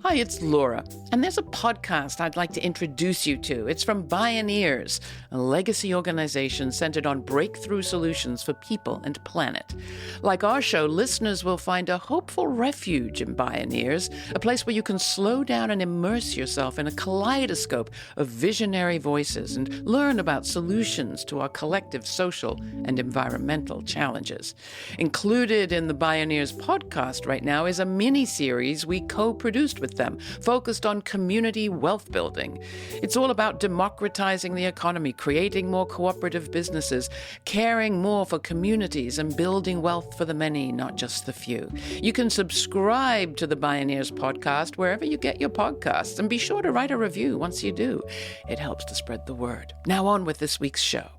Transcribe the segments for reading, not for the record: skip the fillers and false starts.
Hi, it's Laura, and there's a podcast I'd like to introduce you to. It's from Bioneers, a legacy organization centered on breakthrough solutions for people and planet. Like our show, listeners will find a hopeful refuge in Bioneers, a place where you can slow down and immerse yourself in a kaleidoscope of visionary voices and learn about solutions to our collective social and environmental challenges. Included in the Bioneers podcast right now is a mini-series we co-produced with them, focused on community wealth building. It's all about democratizing the economy, creating more cooperative businesses, caring more for communities, and building wealth for the many, not just the few. You can subscribe to the Bioneers podcast wherever you get your podcasts, and be sure to write a review once you do. It helps to spread the word. Now on with this week's show.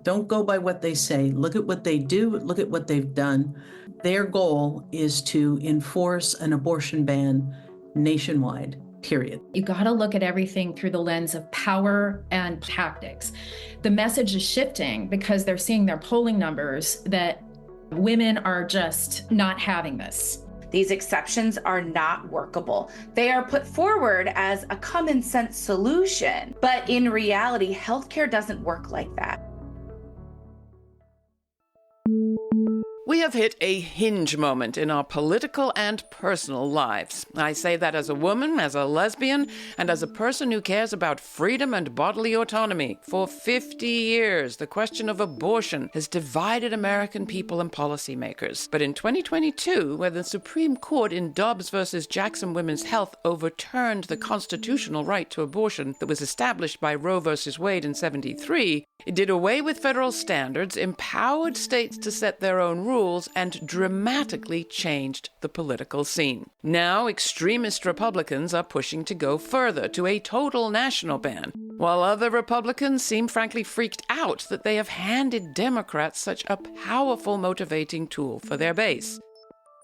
Don't go by what they say. Look at what they do. Look at what they've done. Their goal is to enforce an abortion ban nationwide, period. You got to look at everything through the lens of power and tactics. The message is shifting because they're seeing their polling numbers that women are just not having this. These exceptions are not workable. They are put forward as a common sense solution, but in reality, healthcare doesn't work like that. We have hit a hinge moment in our political and personal lives. I say that as a woman, as a lesbian, and as a person who cares about freedom and bodily autonomy. For 50 years, the question of abortion has divided American people and policymakers. But in 2022, where the Supreme Court in Dobbs versus Jackson Women's Health overturned the constitutional right to abortion that was established by Roe versus Wade in 1973, it did away with federal standards, empowered states to set their own rules, and dramatically changed the political scene. Now, extremist Republicans are pushing to go further, to a total national ban, while other Republicans seem frankly freaked out that they have handed Democrats such a powerful motivating tool for their base.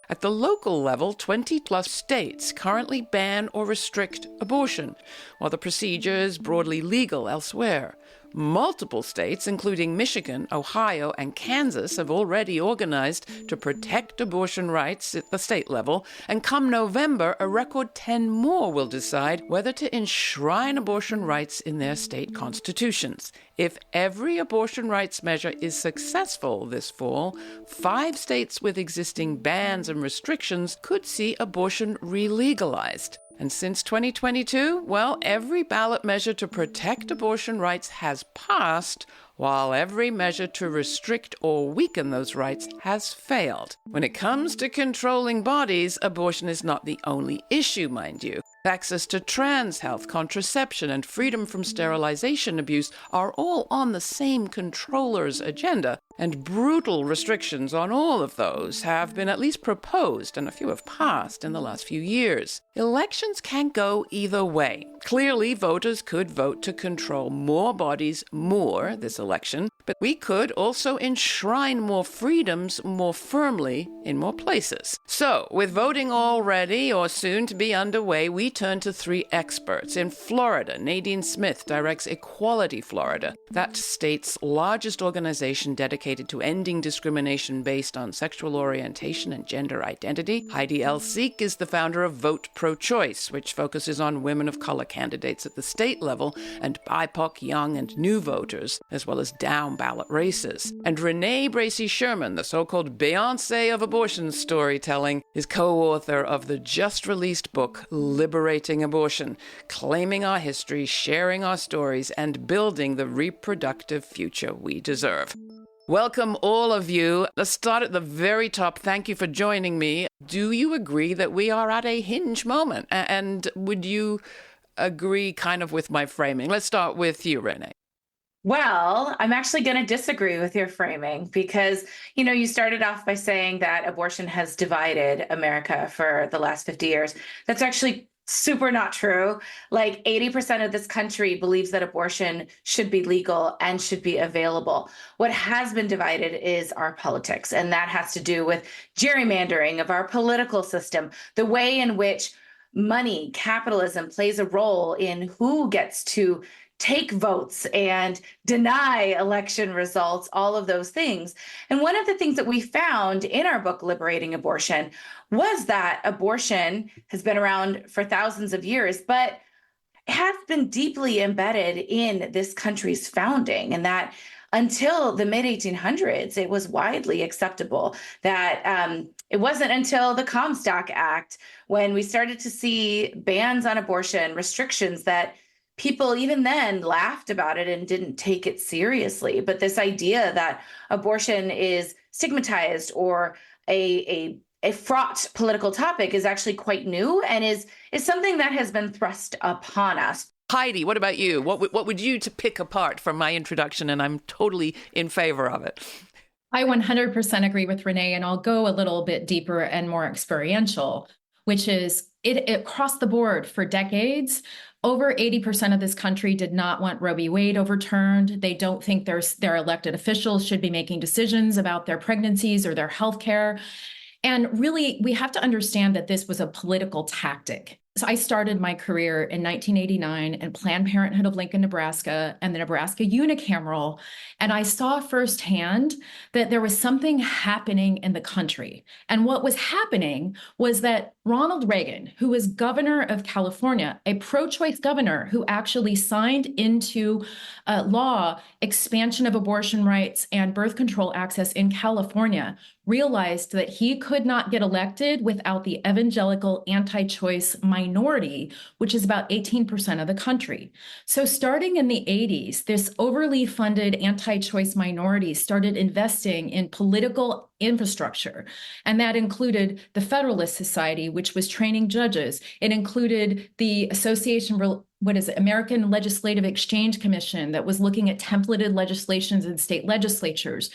At the local level, 20-plus states currently ban or restrict abortion, while the procedure is broadly legal elsewhere. Multiple states, including Michigan, Ohio, and Kansas, have already organized to protect abortion rights at the state level, and come November, a record 10 more will decide whether to enshrine abortion rights in their state constitutions. If every abortion rights measure is successful this fall, 5 states with existing bans and restrictions could see abortion re-legalized. And since 2022, well, every ballot measure to protect abortion rights has passed, while every measure to restrict or weaken those rights has failed. When it comes to controlling bodies, abortion is not the only issue, mind you. Access to trans health, contraception, and freedom from sterilization abuse are all on the same controller's agenda, and brutal restrictions on all of those have been at least proposed, and a few have passed in the last few years. Elections can go either way. Clearly, voters could vote to control more bodies more this election, but we could also enshrine more freedoms more firmly in more places. So, with voting already or soon to be underway, we turn to 3 experts. In Florida, Nadine Smith directs Equality Florida, that state's largest organization dedicated to ending discrimination based on sexual orientation and gender identity. Heidi L. Sieck is the founder of VOTEPROCHOICE, which focuses on women of color candidates at the state level and BIPOC young and new voters, as well as down-ballot races. And Renee Bracey Sherman, the so-called Beyoncé of abortion storytelling, is co-author of the just-released book Liberating Abortion, claiming our history, sharing our stories, and building the reproductive future we deserve. Welcome, all of you. Let's start at the very top. Thank you for joining me. Do you agree that we are at a hinge moment? And would you agree kind of with my framing? Let's start with you, Renee. Well, I'm actually going to disagree with your framing because, you started off by saying that abortion has divided America for the last 50 years. That's actually super not true. Like 80% of this country believes that abortion should be legal and should be available. What has been divided is our politics, and that has to do with gerrymandering of our political system, the way in which money, capitalism plays a role in who gets to take votes and deny election results, all of those things. And one of the things that we found in our book, Liberating Abortion, was that abortion has been around for thousands of years, but has been deeply embedded in this country's founding, and that until the mid 1800s, it was widely acceptable. That it wasn't until the Comstock Act, when we started to see bans on abortion, restrictions, that people even then laughed about it and didn't take it seriously. But this idea that abortion is stigmatized or a fraught political topic is actually quite new, and is something that has been thrust upon us. Heidi, what about you? What would you to pick apart from my introduction? And I'm totally in favor of it. I 100% agree with Renee, and I'll go a little bit deeper and more experiential, which is it across the board for decades. Over 80% of this country did not want Roe v. Wade overturned. They don't think their elected officials should be making decisions about their pregnancies or their health care. And really, we have to understand that this was a political tactic. So I started my career in 1989 in Planned Parenthood of Lincoln, Nebraska, and the Nebraska Unicameral. And I saw firsthand that there was something happening in the country. And what was happening was that Ronald Reagan, who was governor of California, a pro-choice governor who actually signed into law expansion of abortion rights and birth control access in California, realized that he could not get elected without the evangelical anti-choice minority, which is about 18% of the country. So starting in the 80s, this overly funded anti-choice minority started investing in political infrastructure. And that included the Federalist Society, which was training judges. It included the American Legislative Exchange Commission, that was looking at templated legislations in state legislatures,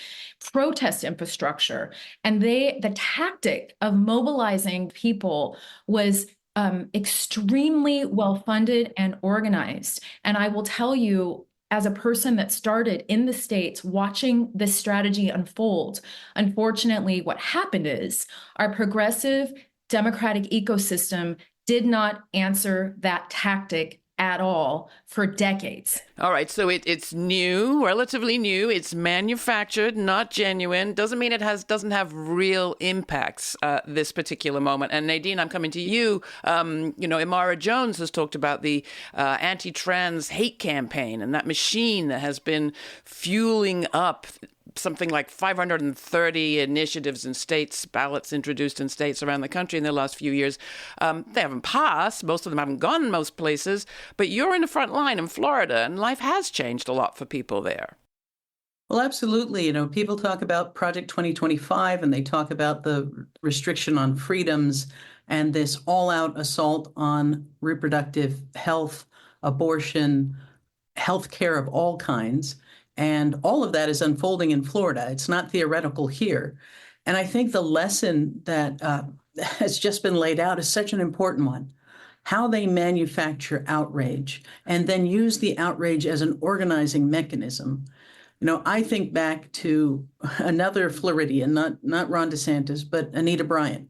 protest infrastructure. And the tactic of mobilizing people was extremely well-funded and organized. And I will tell you, as a person that started in the States watching this strategy unfold, unfortunately, what happened is our progressive democratic ecosystem did not answer that tactic at all for decades. All right, so it's new, relatively new. It's manufactured, not genuine. Doesn't mean it doesn't have real impacts this particular moment. And Nadine, I'm coming to you. Imara Jones has talked about the anti-trans hate campaign and that machine that has been fueling up something like 530 initiatives in states, ballots introduced in states around the country in the last few years. They haven't passed. Most of them haven't gone most places. But you're in the front line in Florida, and life has changed a lot for people there. Well, absolutely. People talk about Project 2025, and they talk about the restriction on freedoms and this all-out assault on reproductive health, abortion, health care of all kinds. And all of that is unfolding in Florida. It's not theoretical here. And I think the lesson that has just been laid out is such an important one. How they manufacture outrage and then use the outrage as an organizing mechanism. I think back to another Floridian, not Ron DeSantis, but Anita Bryant.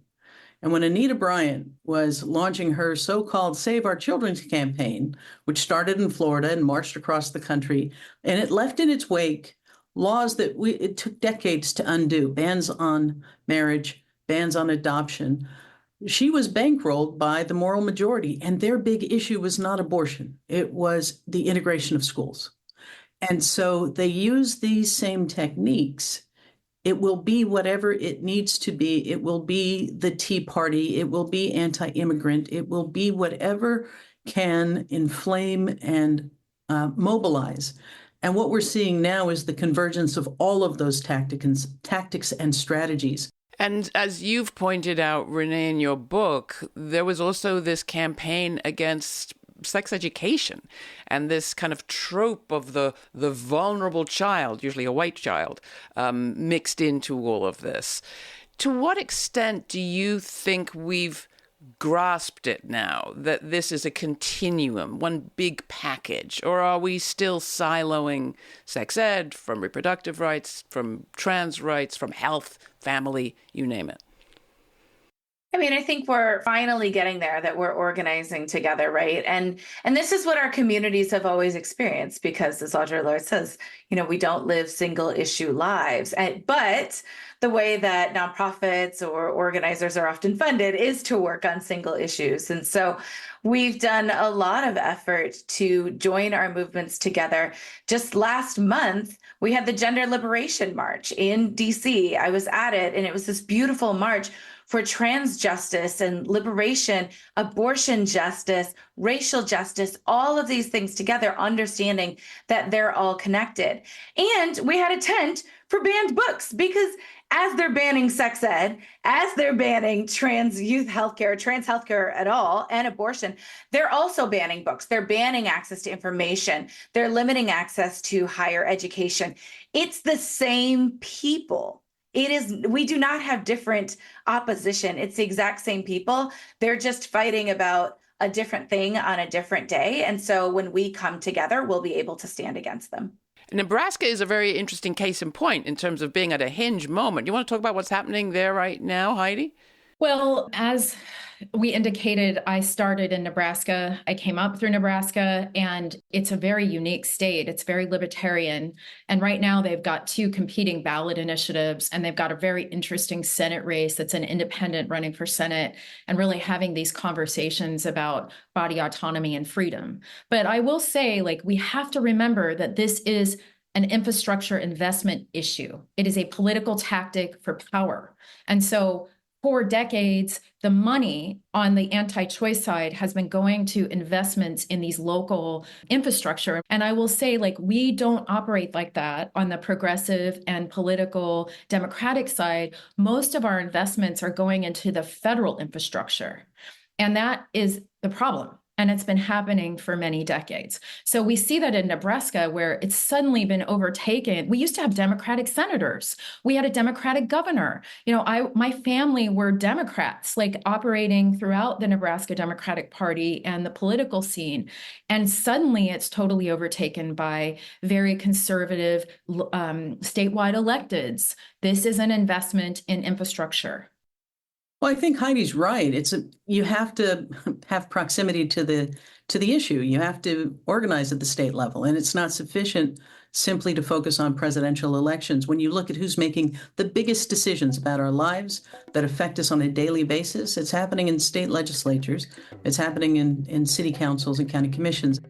And when Anita Bryant was launching her so-called Save Our Children's campaign, which started in Florida and marched across the country, and it left in its wake laws that it took decades to undo, bans on marriage, bans on adoption. She was bankrolled by the moral majority, and their big issue was not abortion. It was the integration of schools. And so they use these same techniques. It will be whatever it needs to be. It will be the Tea Party. It will be anti-immigrant. It will be whatever can inflame and mobilize. And what we're seeing now is the convergence of all of those tactics and strategies. And as you've pointed out, Renee, in your book, there was also this campaign against sex education and this kind of trope of the vulnerable child, usually a white child, mixed into all of this. To what extent do you think we've grasped it now, that this is a continuum, one big package? Or are we still siloing sex ed from reproductive rights, from trans rights, from health, family, you name it? I mean, I think we're finally getting there, that we're organizing together, right? And this is what our communities have always experienced, because as Audre Lorde says, we don't live single issue lives. But the way that nonprofits or organizers are often funded is to work on single issues. And so we've done a lot of effort to join our movements together. Just last month, we had the Gender Liberation March in DC. I was at it, and it was this beautiful march for trans justice and liberation, abortion justice, racial justice, all of these things together, understanding that they're all connected. And we had a tent for banned books, because as they're banning sex ed, as they're banning trans youth healthcare, trans healthcare at all, and abortion, they're also banning books. They're banning access to information. They're limiting access to higher education. It's the same people. We do not have different opposition. It's the exact same people. They're just fighting about a different thing on a different day. And so when we come together, we'll be able to stand against them. Nebraska is a very interesting case in point in terms of being at a hinge moment. You want to talk about what's happening there right now, Heidi? Well, as we indicated, I started in Nebraska. I came up through Nebraska, and it's a very unique state. It's very libertarian. And right now they've got 2 competing ballot initiatives, and they've got a very interesting Senate race that's an independent running for Senate, and really having these conversations about body autonomy and freedom. But I will say, we have to remember that this is an infrastructure investment issue. It is a political tactic for power. And so for decades, the money on the anti-choice side has been going to investments in these local infrastructure. And I will say, we don't operate like that on the progressive and political Democratic side. Most of our investments are going into the federal infrastructure. And that is the problem. And it's been happening for many decades. So we see that in Nebraska, where it's suddenly been overtaken. We used to have Democratic senators. We had a Democratic governor. My family were Democrats, operating throughout the Nebraska Democratic Party and the political scene. And suddenly it's totally overtaken by very conservative statewide electeds. This is an investment in infrastructure. Well, I think Heidi's right. You have to have proximity to the issue. You have to organize at the state level, and it's not sufficient simply to focus on presidential elections. When you look at who's making the biggest decisions about our lives that affect us on a daily basis, it's happening in state legislatures. It's happening in city councils and county commissions.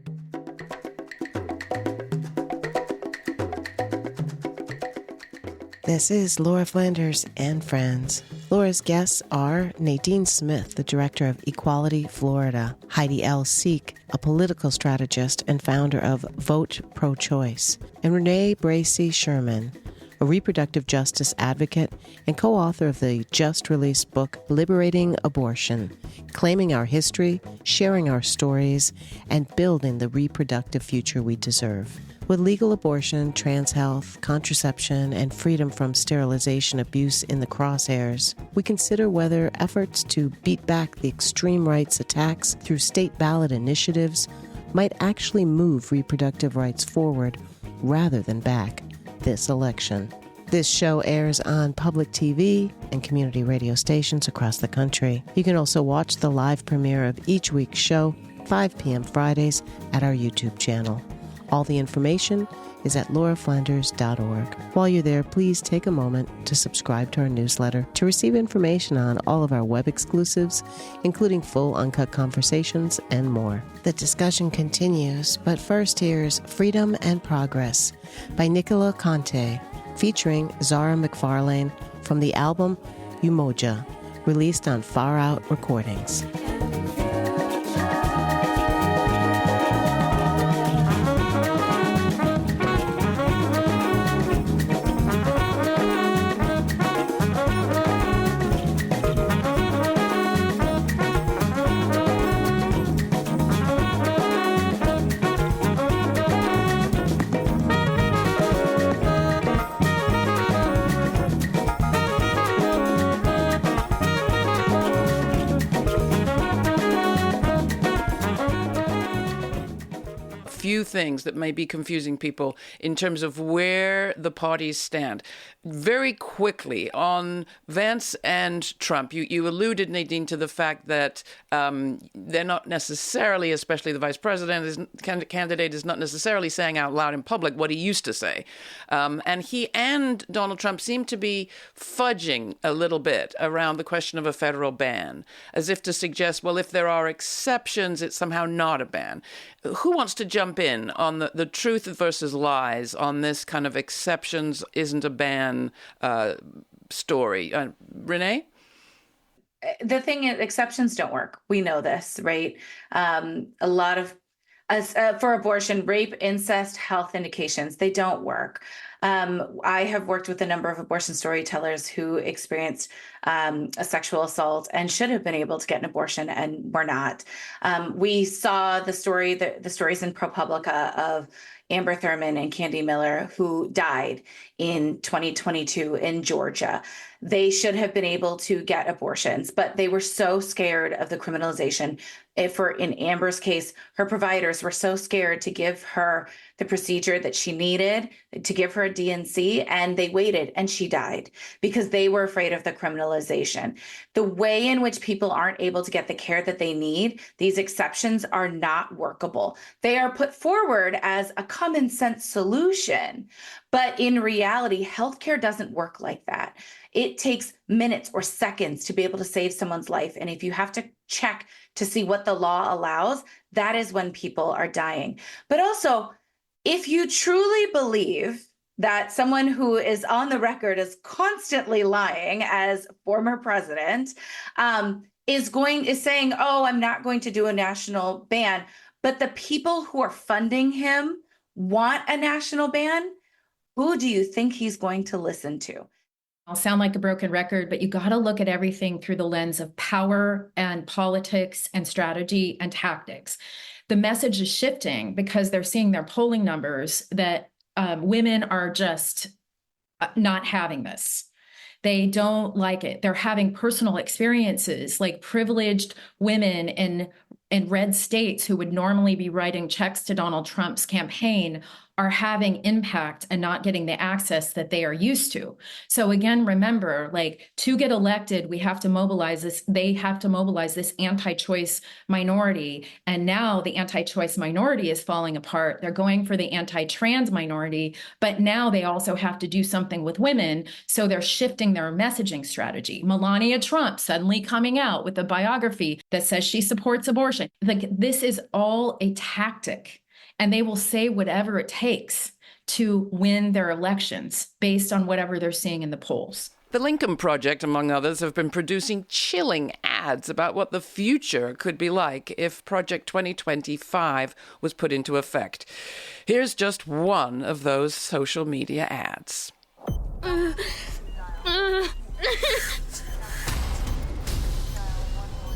This is Laura Flanders and Friends. Laura's guests are Nadine Smith, the director of Equality Florida, Heidi L. Sieck, a political strategist and founder of VOTEPROCHOICE, and Renee Bracey Sherman, a reproductive justice advocate and co-author of the just-released book Liberating Abortion, Claiming Our History, Sharing Our Stories, and Building the Reproductive Future We Deserve. With legal abortion, trans health, contraception, and freedom from sterilization abuse in the crosshairs, we consider whether efforts to beat back the extreme right's attacks through state ballot initiatives might actually move reproductive rights forward rather than back this election. This show airs on public TV and community radio stations across the country. You can also watch the live premiere of each week's show, 5 p.m. Fridays, at our YouTube channel. All the information is at lauraflanders.org. While you're there, please take a moment to subscribe to our newsletter to receive information on all of our web exclusives, including full uncut conversations and more. The discussion continues, but first here's Freedom and Progress by Nicola Conte, featuring Zara McFarlane from the album Umoja, released on Far Out Recordings. few things that may be confusing people in terms of where the parties stand. Very quickly on Vance and Trump, you alluded, Nadine, to the fact that they're not necessarily, especially the vice president candidate, is not necessarily saying out loud in public what he used to say. And he and Donald Trump seem to be fudging a little bit around the question of a federal ban, as if to suggest, well, if there are exceptions, it's somehow not a ban. Who wants to jump in on the truth versus lies on this kind of exceptions isn't a ban story? Renee? The thing is, exceptions don't work. We know this, right? A lot of for abortion, rape, incest, health indications, they don't work. I have worked with a number of abortion storytellers who experienced a sexual assault and should have been able to get an abortion and were not. We saw the stories in ProPublica of Amber Thurman and Candy Miller, who died in 2022 in Georgia. They should have been able to get abortions, but they were so scared of the criminalization. In Amber's case, her providers were so scared to give her the procedure that she needed, to give her a DNC, and they waited and she died because they were afraid of the criminalization. The way in which people aren't able to get the care that they need, these exceptions are not workable. They are put forward as a common sense solution, but in reality, healthcare doesn't work like that. It takes minutes or seconds to be able to save someone's life. And if you have to check to see what the law allows, that is when people are dying. But also, if you truly believe that someone who is on the record as constantly lying as former president is saying, oh, I'm not going to do a national ban, but the people who are funding him want a national ban, who do you think he's going to listen to? I'll sound like a broken record, but you got to look at everything through the lens of power and politics and strategy and tactics. The message is shifting because they're seeing their polling numbers that women are just not having this. They don't like it. They're having personal experiences, like privileged women in red states who would normally be writing checks to Donald Trump's campaign are having impact and not getting the access that they are used to. So again, remember, like, to get elected, we have to mobilize this. They have to mobilize this anti-choice minority. And now the anti-choice minority is falling apart. They're going for the anti-trans minority, but now they also have to do something with women. So they're shifting their messaging strategy. Melania Trump suddenly coming out with a biography that says she supports abortion. Like, this is all a tactic. And they will say whatever it takes to win their elections based on whatever they're seeing in the polls. The Lincoln Project, among others, have been producing chilling ads about what the future could be like if Project 2025 was put into effect. Here's just one of those social media ads.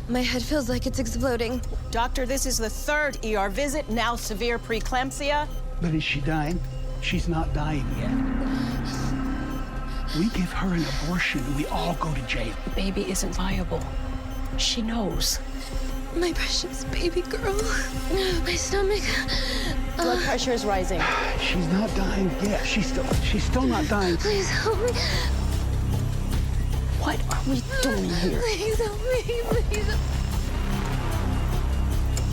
My head feels like it's exploding. Doctor, this is the third ER visit, now severe preeclampsia. But is she dying? She's not dying yet. We give her an abortion, we all go to jail. The baby isn't viable. She knows. My precious baby girl. My stomach. Blood pressure is rising. She's not dying yet. She's still not dying. Please help me. What are we doing here? Please help me. Please help me.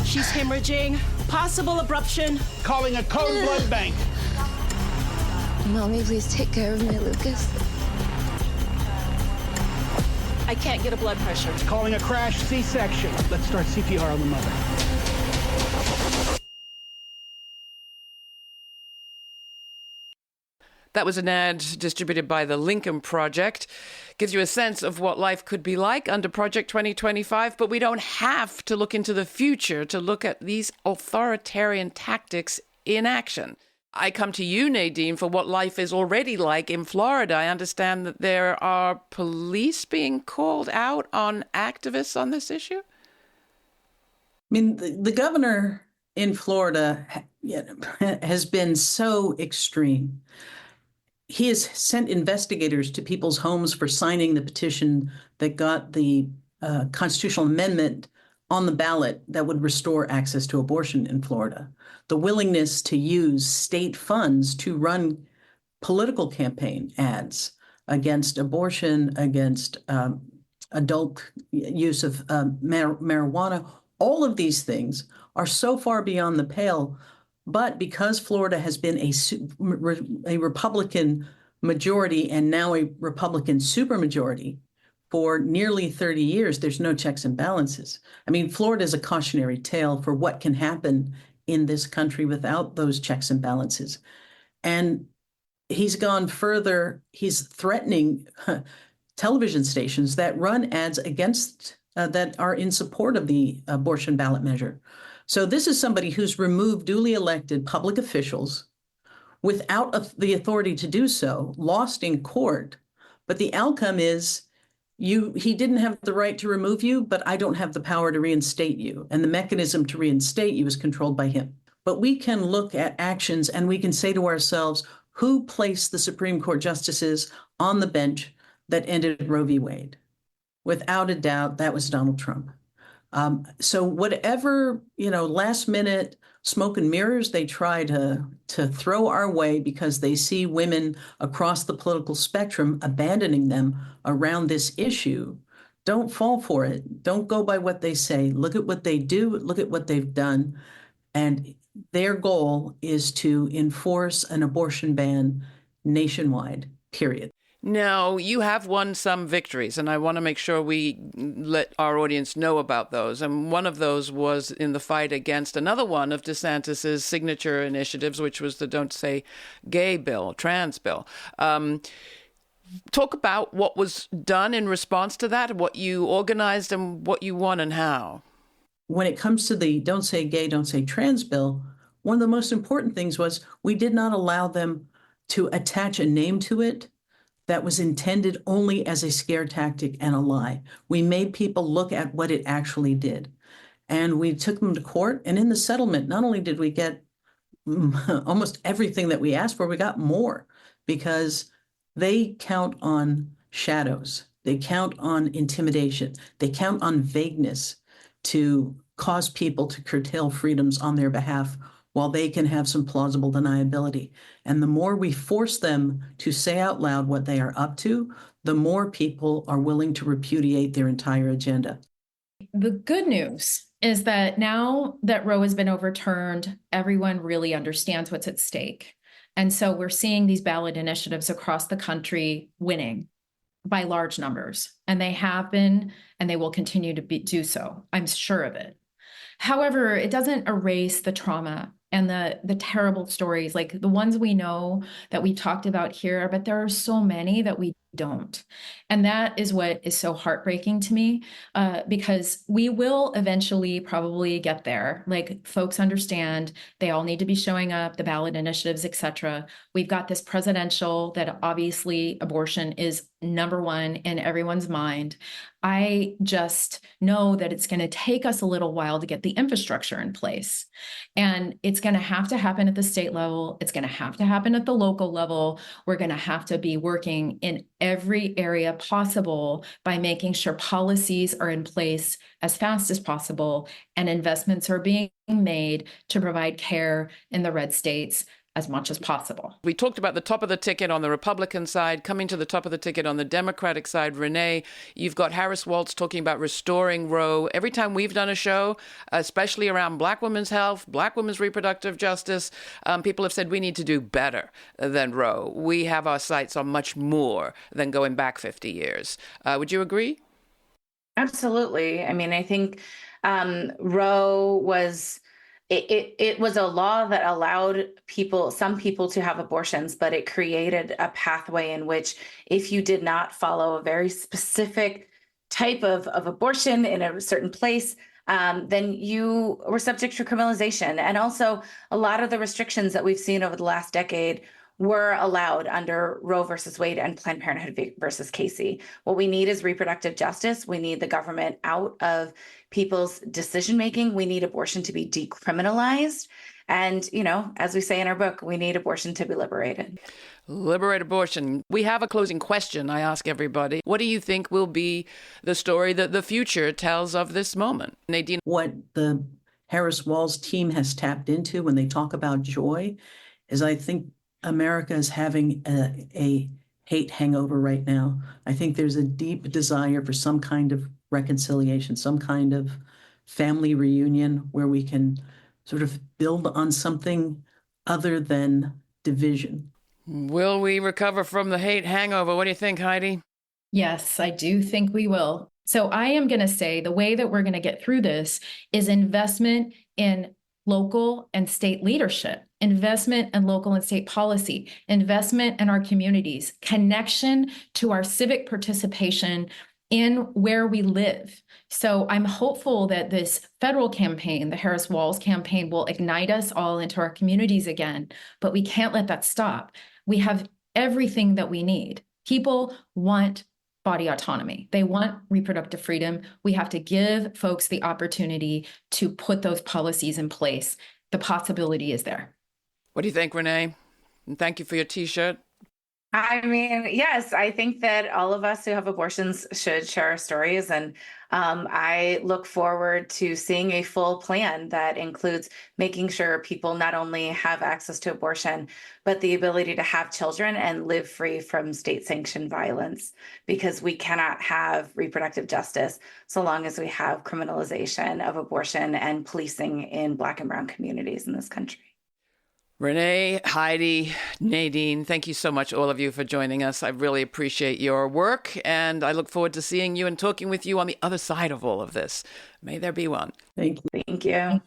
She's hemorrhaging. Possible abruption. Calling a code blood bank. Mommy, please take care of my Lucas. I can't get a blood pressure. Calling a crash C-section. Let's start CPR on the mother. That was an ad distributed by the Lincoln Project. Gives you a sense of what life could be like under Project 2025, but we don't have to look into the future to look at these authoritarian tactics in action. I come to you, Nadine, for what life is already like in Florida. I understand that there are police being called out on activists on this issue. I mean, the governor in Florida has been so extreme. He has sent investigators to people's homes for signing the petition that got the constitutional amendment on the ballot that would restore access to abortion in Florida. The willingness to use state funds to run political campaign ads against abortion, against adult use of marijuana. All of these things are so far beyond the pale. But because Florida has been a Republican majority and now a Republican supermajority for nearly 30 years, there's no checks and balances. I mean, Florida is a cautionary tale for what can happen in this country without those checks and balances. And he's gone further. He's threatening television stations that run ads against that are in support of the abortion ballot measure. So this is somebody who's removed duly elected public officials without the authority to do so, lost in court. But the outcome is he didn't have the right to remove you, but I don't have the power to reinstate you. And the mechanism to reinstate you is controlled by him. But we can look at actions and we can say to ourselves, who placed the Supreme Court justices on the bench that ended Roe v. Wade? Without a doubt, that was Donald Trump. So whatever, last minute smoke and mirrors they try to throw our way because they see women across the political spectrum abandoning them around this issue, don't fall for it. Don't go by what they say. Look at what they do. Look at what they've done. And their goal is to enforce an abortion ban nationwide, period. Now, you have won some victories, and I want to make sure we let our audience know about those. And one of those was in the fight against another one of DeSantis's signature initiatives, which was the Don't Say Gay bill, trans bill. Talk about what was done in response to that, what you organized and what you won and how. When it comes to the Don't Say Gay, Don't Say Trans bill, one of the most important things was we did not allow them to attach a name to it that was intended only as a scare tactic and a lie. We made people look at what it actually did. And we took them to court. And in the settlement, not only did we get almost everything that we asked for, we got more because they count on shadows. They count on intimidation. They count on vagueness to cause people to curtail freedoms on their behalf while they can have some plausible deniability. And the more we force them to say out loud what they are up to, the more people are willing to repudiate their entire agenda. The good news is that now that Roe has been overturned, everyone really understands what's at stake. And so we're seeing these ballot initiatives across the country winning by large numbers. And they have been, and they will continue to do so. I'm sure of it. However, it doesn't erase the trauma and the terrible stories, like the ones we know that we talked about here, but there are so many that we don't. And that is what is so heartbreaking to me, because we will eventually probably get there. Like, folks understand they all need to be showing up, the ballot initiatives, etc. We've got this presidential that obviously abortion is number one in everyone's mind. I just know that it's going to take us a little while to get the infrastructure in place. And it's going to have to happen at the state level. It's going to have to happen at the local level. We're going to have to be working in every area possible by making sure policies are in place as fast as possible and investments are being made to provide care in the red states as much as possible. We talked about the top of the ticket on the Republican side, coming to the top of the ticket on the Democratic side. Renee, you've got Harris Waltz talking about restoring Roe. Every time we've done a show, especially around Black women's health, Black women's reproductive justice, people have said we need to do better than Roe. We have our sights on much more than going back 50 years. Would you agree? Absolutely. I mean, I think Roe was... It was a law that allowed some people to have abortions, but it created a pathway in which if you did not follow a very specific type of abortion in a certain place, then you were subject to criminalization. And also a lot of the restrictions that we've seen over the last decade were allowed under Roe versus Wade and Planned Parenthood versus Casey. What we need is reproductive justice. We need the government out of people's decision-making. We need abortion to be decriminalized. And, as we say in our book, we need abortion to be liberated. Liberate abortion. We have a closing question I ask everybody. What do you think will be the story that the future tells of this moment? Nadine? What the Harris-Walz team has tapped into when they talk about joy is, I think America is having a hate hangover right now. I think there's a deep desire for some kind of reconciliation, some kind of family reunion where we can sort of build on something other than division. Will we recover from the hate hangover? What do you think, Heidi? Yes, I do think we will. So I am going to say the way that we're going to get through this is investment in local and state leadership, investment in local and state policy, investment in our communities, connection to our civic participation in where we live. So I'm hopeful that this federal campaign, the Harris-Walz campaign, will ignite us all into our communities again, but we can't let that stop. We have everything that we need. People want body autonomy. They want reproductive freedom. We have to give folks the opportunity to put those policies in place. The possibility is there. What do you think, Renee? And thank you for your T-shirt. I mean, yes, I think that all of us who have abortions should share our stories. And I look forward to seeing a full plan that includes making sure people not only have access to abortion, but the ability to have children and live free from state-sanctioned violence, because we cannot have reproductive justice so long as we have criminalization of abortion and policing in Black and Brown communities in this country. Renee, Heidi, Nadine, thank you so much, all of you, for joining us. I really appreciate your work, and I look forward to seeing you and talking with you on the other side of all of this. May there be one. Thank you. Thank you.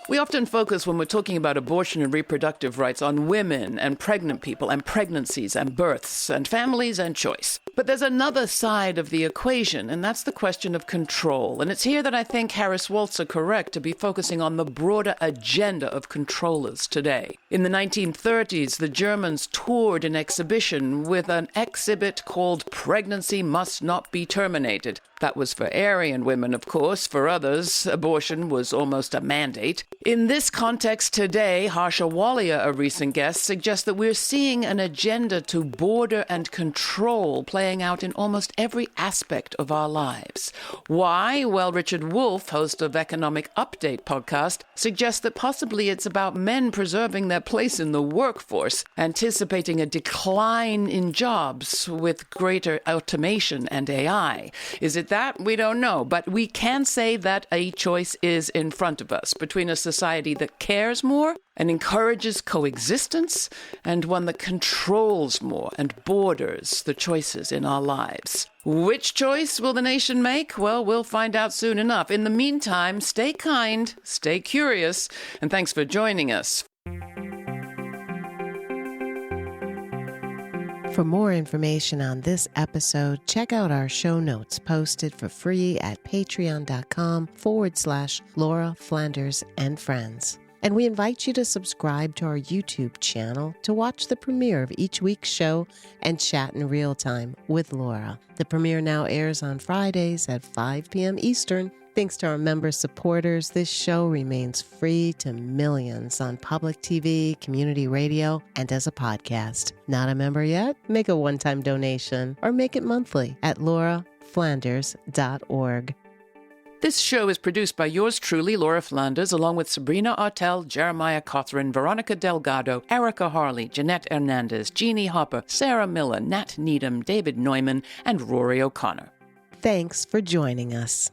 We often focus, when we're talking about abortion and reproductive rights, on women and pregnant people and pregnancies and births and families and choice. But there's another side of the equation, and that's the question of control. And it's here that I think Harris-Walz are correct to be focusing on the broader agenda of controllers today. In the 1930s, the Germans toured an exhibition with an exhibit called Pregnancy Must Not Be Terminated. That was for Aryan women, of course. For others, abortion was almost a mandate. In this context today, Harsha Walia, a recent guest, suggests that we're seeing an agenda to border and control playing out in almost every aspect of our lives. Why? Well, Richard Wolff, host of Economic Update podcast, suggests that possibly it's about men preserving their place in the workforce, anticipating a decline in jobs with greater automation and AI. Is it that? We don't know, but we can say that a choice is in front of us between a society that cares more and encourages coexistence and one that controls more and borders the choices in our lives. Which choice will the nation make? Well, we'll find out soon enough. In the meantime, stay kind, stay curious, and thanks for joining us. For more information on this episode, check out our show notes posted for free at patreon.com/Laura Flanders and Friends. And we invite you to subscribe to our YouTube channel to watch the premiere of each week's show and chat in real time with Laura. The premiere now airs on Fridays at 5 p.m. Eastern. Thanks to our member supporters, this show remains free to millions on public TV, community radio, and as a podcast. Not a member yet? Make a one-time donation or make it monthly at lauraflanders.org. This show is produced by yours truly, Laura Flanders, along with Sabrina Artel, Jeremiah Cothran, Veronica Delgado, Erica Harley, Jeanette Hernandez, Jeannie Hopper, Sarah Miller, Nat Needham, David Neumann, and Rory O'Connor. Thanks for joining us.